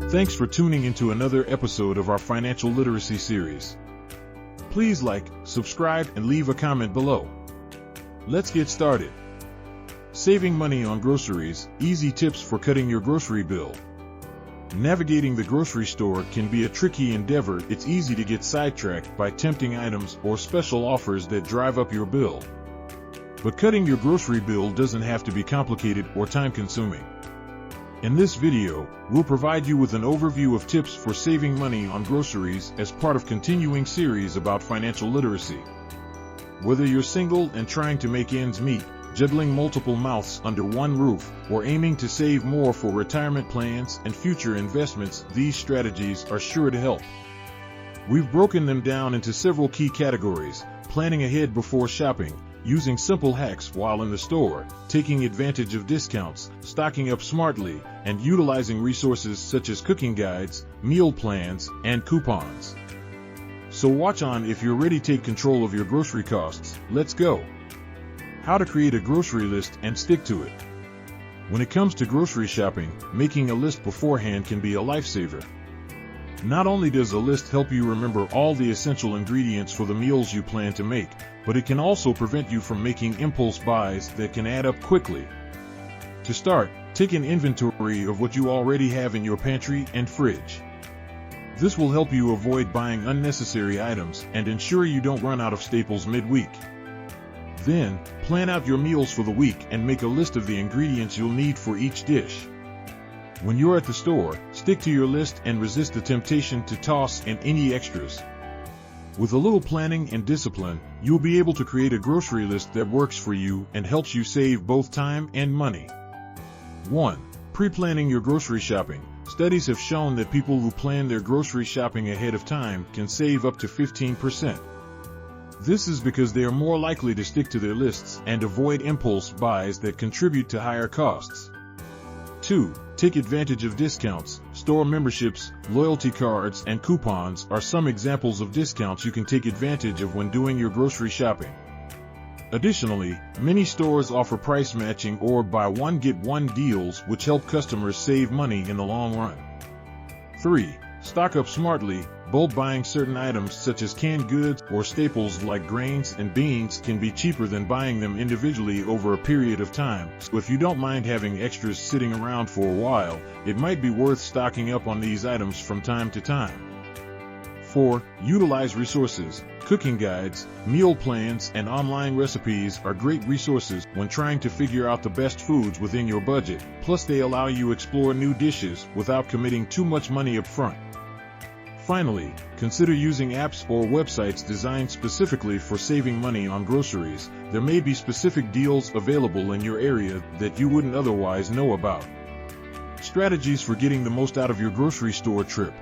Thanks for tuning into another episode of our financial literacy series. Please like, subscribe, and leave a comment below. Let's get started. Saving money on groceries, easy tips for cutting your grocery bill. Navigating the grocery store can be a tricky endeavor. It's easy to get sidetracked by tempting items or special offers that drive up your bill. But cutting your grocery bill doesn't have to be complicated or time-consuming. In this video, we'll provide you with an overview of tips for saving money on groceries as part of continuing series about financial literacy. Whether you're single and trying to make ends meet, juggling multiple mouths under one roof, or aiming to save more for retirement plans and future investments, these strategies are sure to help. We've broken them down into several key categories: planning ahead before shopping, using simple hacks while in the store, taking advantage of discounts, stocking up smartly, and utilizing resources such as cooking guides, meal plans, and coupons. So watch on if you're ready to take control of your grocery costs. Let's go. How to create a grocery list and stick to it. When it comes to grocery shopping, making a list beforehand can be a lifesaver. Not only does a list help you remember all the essential ingredients for the meals you plan to make, but it can also prevent you from making impulse buys that can add up quickly. To start, take an inventory of what you already have in your pantry and fridge. This will help you avoid buying unnecessary items and ensure you don't run out of staples midweek. Then, plan out your meals for the week and make a list of the ingredients you'll need for each dish. When you're at the store, stick to your list and resist the temptation to toss in any extras. With a little planning and discipline, you'll be able to create a grocery list that works for you and helps you save both time and money. 1. Pre-planning your grocery shopping. Studies have shown that people who plan their grocery shopping ahead of time can save up to 15%. This is because they are more likely to stick to their lists and avoid impulse buys that contribute to higher costs. 2. Take advantage of discounts. Store memberships, loyalty cards, and coupons are some examples of discounts you can take advantage of when doing your grocery shopping. Additionally, many stores offer price matching or buy one get one deals, which help customers save money in the long run. 3. Stock up smartly. Bulk buying certain items such as canned goods or staples like grains and beans can be cheaper than buying them individually over a period of time. So if you don't mind having extras sitting around for a while, it might be worth stocking up on these items from time to time. 4. Utilize resources. Cooking guides, meal plans, and online recipes are great resources when trying to figure out the best foods within your budget. Plus, they allow you to explore new dishes without committing too much money up front. Finally, consider using apps or websites designed specifically for saving money on groceries. There may be specific deals available in your area that you wouldn't otherwise know about. Strategies for getting the most out of your grocery store trip.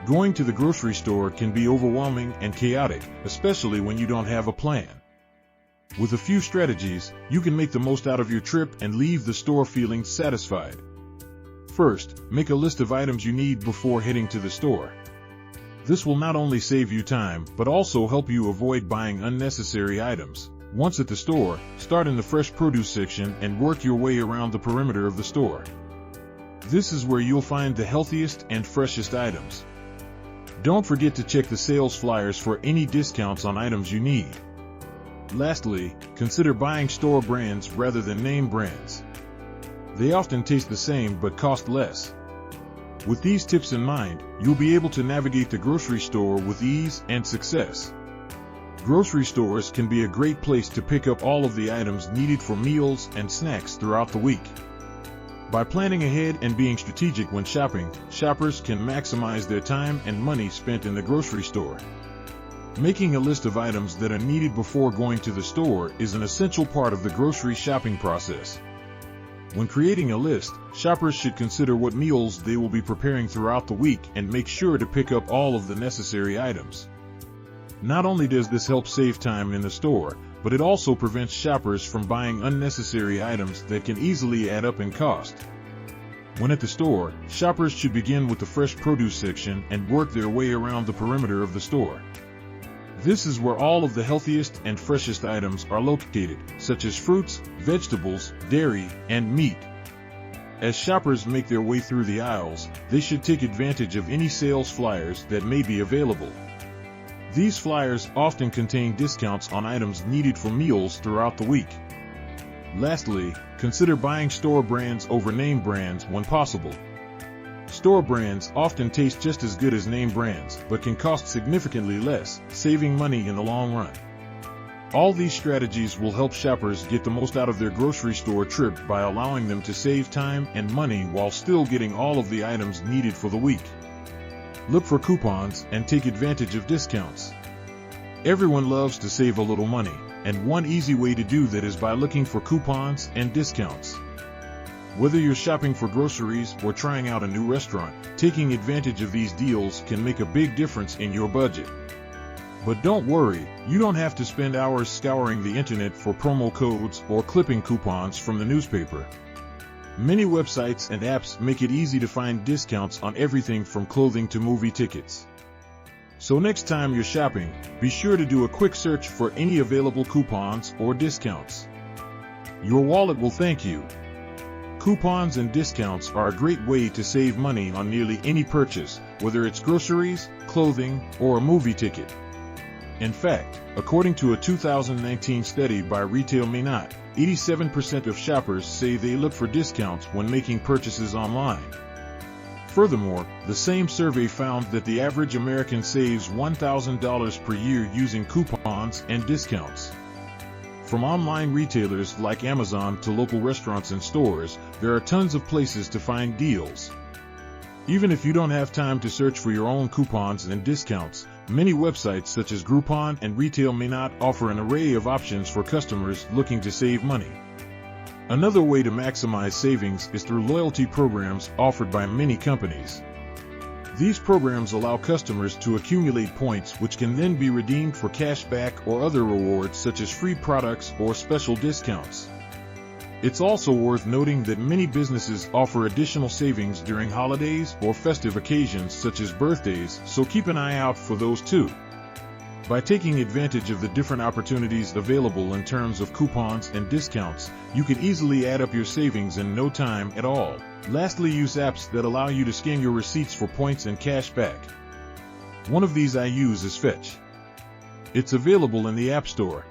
Going to the grocery store can be overwhelming and chaotic, especially when you don't have a plan. With a few strategies, you can make the most out of your trip and leave the store feeling satisfied. First, make a list of items you need before heading to the store. This will not only save you time, but also help you avoid buying unnecessary items. Once at the store, start in the fresh produce section and work your way around the perimeter of the store. This is where you'll find the healthiest and freshest items. Don't forget to check the sales flyers for any discounts on items you need. Lastly, consider buying store brands rather than name brands. They often taste the same but cost less. With these tips in mind, you'll be able to navigate the grocery store with ease and success. Grocery stores can be a great place to pick up all of the items needed for meals and snacks throughout the week. By planning ahead and being strategic when shopping, shoppers can maximize their time and money spent in the grocery store. Making a list of items that are needed before going to the store is an essential part of the grocery shopping process. When creating a list, shoppers should consider what meals they will be preparing throughout the week and make sure to pick up all of the necessary items. Not only does this help save time in the store, but it also prevents shoppers from buying unnecessary items that can easily add up in cost. When at the store, shoppers should begin with the fresh produce section and work their way around the perimeter of the store. This is where all of the healthiest and freshest items are located, such as fruits, vegetables, dairy, and meat. As shoppers make their way through the aisles, they should take advantage of any sales flyers that may be available. These flyers often contain discounts on items needed for meals throughout the week. Lastly, consider buying store brands over name brands when possible. Store brands often taste just as good as name brands, but can cost significantly less, saving money in the long run. All these strategies will help shoppers get the most out of their grocery store trip by allowing them to save time and money while still getting all of the items needed for the week. Look for coupons and take advantage of discounts. Everyone loves to save a little money, and one easy way to do that is by looking for coupons and discounts. Whether you're shopping for groceries or trying out a new restaurant, taking advantage of these deals can make a big difference in your budget. But don't worry, you don't have to spend hours scouring the internet for promo codes or clipping coupons from the newspaper. Many websites and apps make it easy to find discounts on everything from clothing to movie tickets. So next time you're shopping, be sure to do a quick search for any available coupons or discounts. Your wallet will thank you. Coupons and discounts are a great way to save money on nearly any purchase, whether it's groceries, clothing, or a movie ticket. In fact, according to a 2019 study by Retail Minot, 87% of shoppers say they look for discounts when making purchases online. Furthermore, the same survey found that the average American saves $1,000 per year using coupons and discounts. From online retailers like Amazon to local restaurants and stores, there are tons of places to find deals. Even if you don't have time to search for your own coupons and discounts, many websites such as Groupon and Retail Minot offer an array of options for customers looking to save money. Another way to maximize savings is through loyalty programs offered by many companies. These programs allow customers to accumulate points which can then be redeemed for cash back or other rewards such as free products or special discounts. It's also worth noting that many businesses offer additional savings during holidays or festive occasions such as birthdays, so keep an eye out for those too. By taking advantage of the different opportunities available in terms of coupons and discounts, you can easily add up your savings in no time at all. Lastly, use apps that allow you to scan your receipts for points and cash back. One of these I use is Fetch. It's available in the App Store.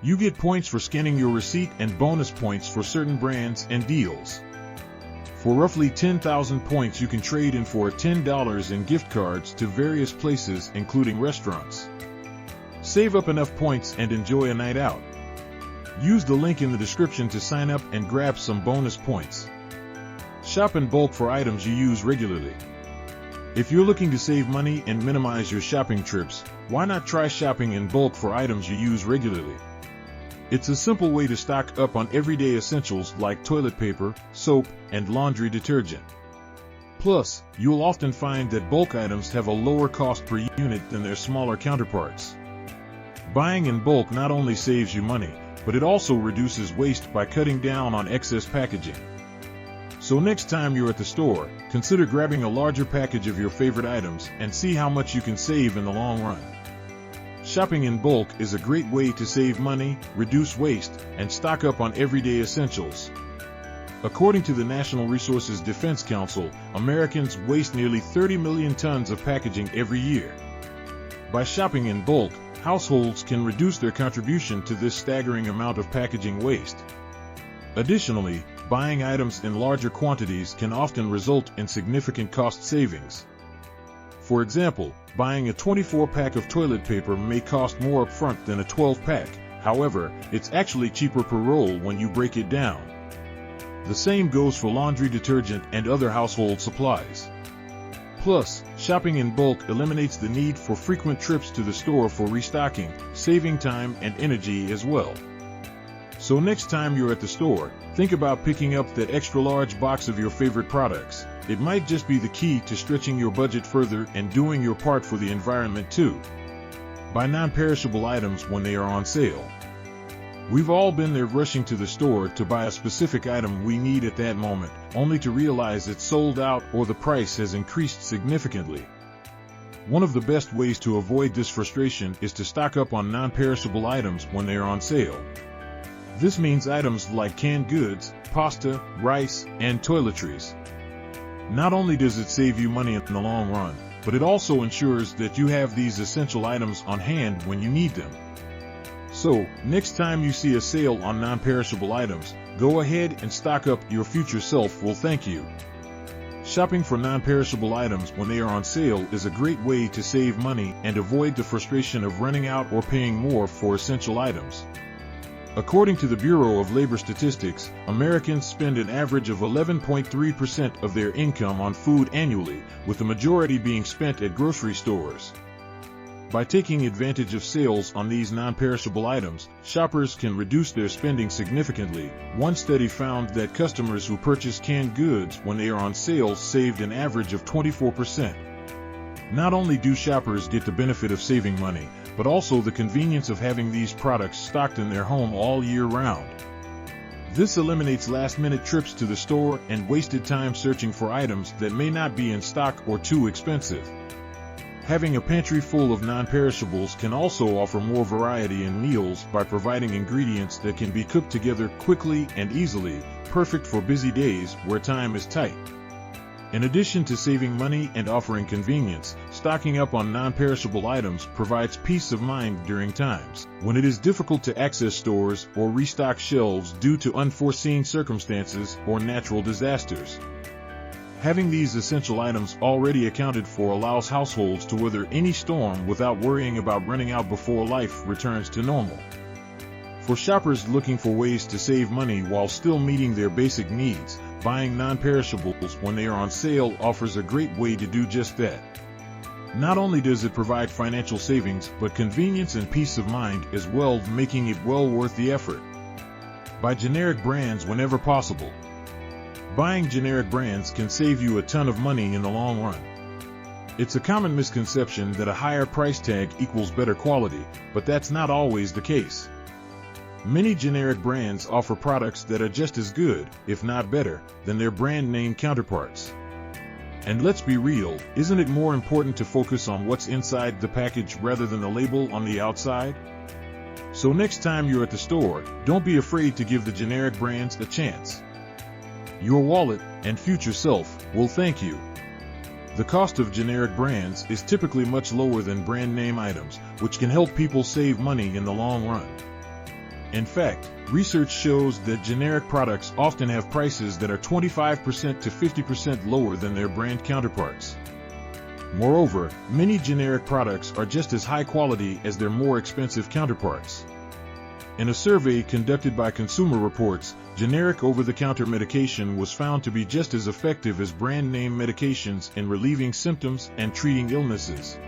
You get points for scanning your receipt and bonus points for certain brands and deals. For roughly 10,000 points, you can trade in for $10 in gift cards to various places, including restaurants. Save up enough points and enjoy a night out. Use the link in the description to sign up and grab some bonus points. Shop in bulk for items you use regularly. If you're looking to save money and minimize your shopping trips, why not try shopping in bulk for items you use regularly? It's a simple way to stock up on everyday essentials like toilet paper, soap, and laundry detergent. Plus, you'll often find that bulk items have a lower cost per unit than their smaller counterparts. Buying in bulk not only saves you money, but it also reduces waste by cutting down on excess packaging. So next time you're at the store, consider grabbing a larger package of your favorite items and see how much you can save in the long run. Shopping in bulk is a great way to save money, reduce waste, and stock up on everyday essentials. According to the National Resources Defense Council, Americans waste nearly 30 million tons of packaging every year. By shopping in bulk, households can reduce their contribution to this staggering amount of packaging waste. Additionally, buying items in larger quantities can often result in significant cost savings. For example, buying a 24-pack of toilet paper may cost more upfront than a 12-pack. However, it's actually cheaper per roll when you break it down. The same goes for laundry detergent and other household supplies. Plus, shopping in bulk eliminates the need for frequent trips to the store for restocking, saving time and energy as well. So next time you're at the store, think about picking up that extra large box of your favorite products. It might just be the key to stretching your budget further and doing your part for the environment too. Buy non-perishable items when they are on sale. We've all been there rushing to the store to buy a specific item we need at that moment, only to realize it's sold out or the price has increased significantly. One of the best ways to avoid this frustration is to stock up on non-perishable items when they are on sale. This means items like canned goods, pasta, rice, and toiletries. Not only does it save you money in the long run, but it also ensures that you have these essential items on hand when you need them. So, next time you see a sale on non-perishable items, go ahead and stock up. Your future self will thank you. Shopping for non-perishable items when they are on sale is a great way to save money and avoid the frustration of running out or paying more for essential items. According to the Bureau of Labor Statistics, Americans spend an average of 11.3% of their income on food annually, with the majority being spent at grocery stores. By taking advantage of sales on these non-perishable items, shoppers can reduce their spending significantly. One study found that customers who purchase canned goods when they are on sale saved an average of 24%. Not only do shoppers get the benefit of saving money, but also the convenience of having these products stocked in their home all year round. This eliminates last-minute trips to the store and wasted time searching for items that may not be in stock or too expensive. Having a pantry full of non-perishables can also offer more variety in meals by providing ingredients that can be cooked together quickly and easily, perfect for busy days where time is tight. In addition to saving money and offering convenience, stocking up on non-perishable items provides peace of mind during times when it is difficult to access stores or restock shelves due to unforeseen circumstances or natural disasters. Having these essential items already accounted for allows households to weather any storm without worrying about running out before life returns to normal. For shoppers looking for ways to save money while still meeting their basic needs, buying non-perishables when they are on sale offers a great way to do just that. Not only does it provide financial savings, but convenience and peace of mind as well, making it well worth the effort. Buy generic brands whenever possible. Buying generic brands can save you a ton of money in the long run. It's a common misconception that a higher price tag equals better quality, but that's not always the case. Many generic brands offer products that are just as good, if not better, than their brand name counterparts. And let's be real, isn't it more important to focus on what's inside the package rather than the label on the outside? So next time you're at the store, don't be afraid to give the generic brands a chance. Your wallet and future self will thank you. The cost of generic brands is typically much lower than brand name items, which can help people save money in the long run. In fact, research shows that generic products often have prices that are 25% to 50% lower than their brand counterparts. Moreover, many generic products are just as high quality as their more expensive counterparts. In a survey conducted by Consumer Reports, generic over-the-counter medication was found to be just as effective as brand-name medications in relieving symptoms and treating illnesses.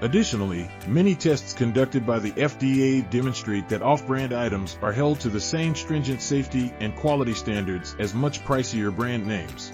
Additionally, many tests conducted by the FDA demonstrate that off-brand items are held to the same stringent safety and quality standards as much pricier brand names.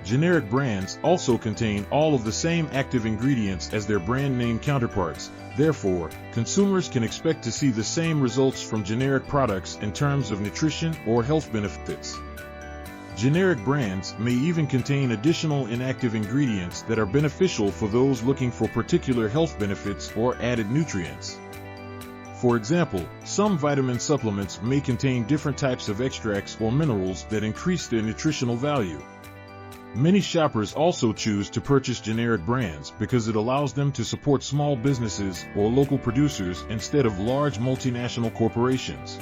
Generic brands also contain all of the same active ingredients as their brand name counterparts. Therefore, consumers can expect to see the same results from generic products in terms of nutrition or health benefits. Generic brands may even contain additional inactive ingredients that are beneficial for those looking for particular health benefits or added nutrients. For example, some vitamin supplements may contain different types of extracts or minerals that increase their nutritional value. Many shoppers also choose to purchase generic brands because it allows them to support small businesses or local producers instead of large multinational corporations.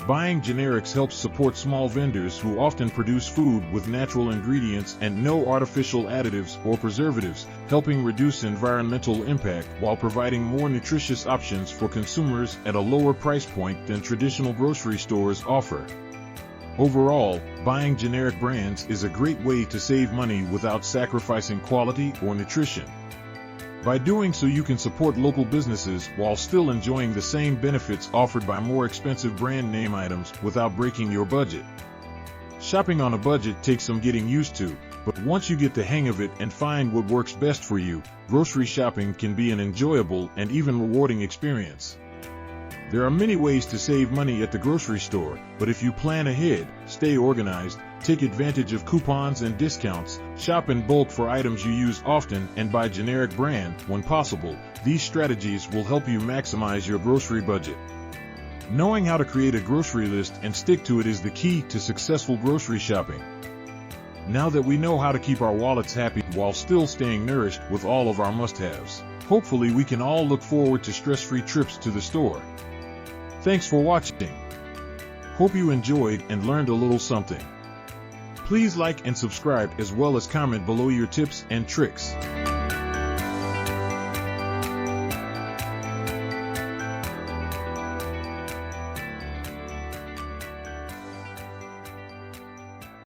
Buying generics helps support small vendors who often produce food with natural ingredients and no artificial additives or preservatives, helping reduce environmental impact while providing more nutritious options for consumers at a lower price point than traditional grocery stores offer. Overall, buying generic brands is a great way to save money without sacrificing quality or nutrition. By doing so, you can support local businesses while still enjoying the same benefits offered by more expensive brand name items without breaking your budget. Shopping on a budget takes some getting used to, but once you get the hang of it and find what works best for you, grocery shopping can be an enjoyable and even rewarding experience. There are many ways to save money at the grocery store, but if you plan ahead, stay organized, take advantage of coupons and discounts, shop in bulk for items you use often, and buy generic brand when possible, these strategies will help you maximize your grocery budget. Knowing how to create a grocery list and stick to it is the key to successful grocery shopping. Now that we know how to keep our wallets happy while still staying nourished with all of our must-haves, hopefully we can all look forward to stress-free trips to the store. Thanks for watching. Hope you enjoyed and learned a little something. Please like and subscribe as well as comment below your tips and tricks.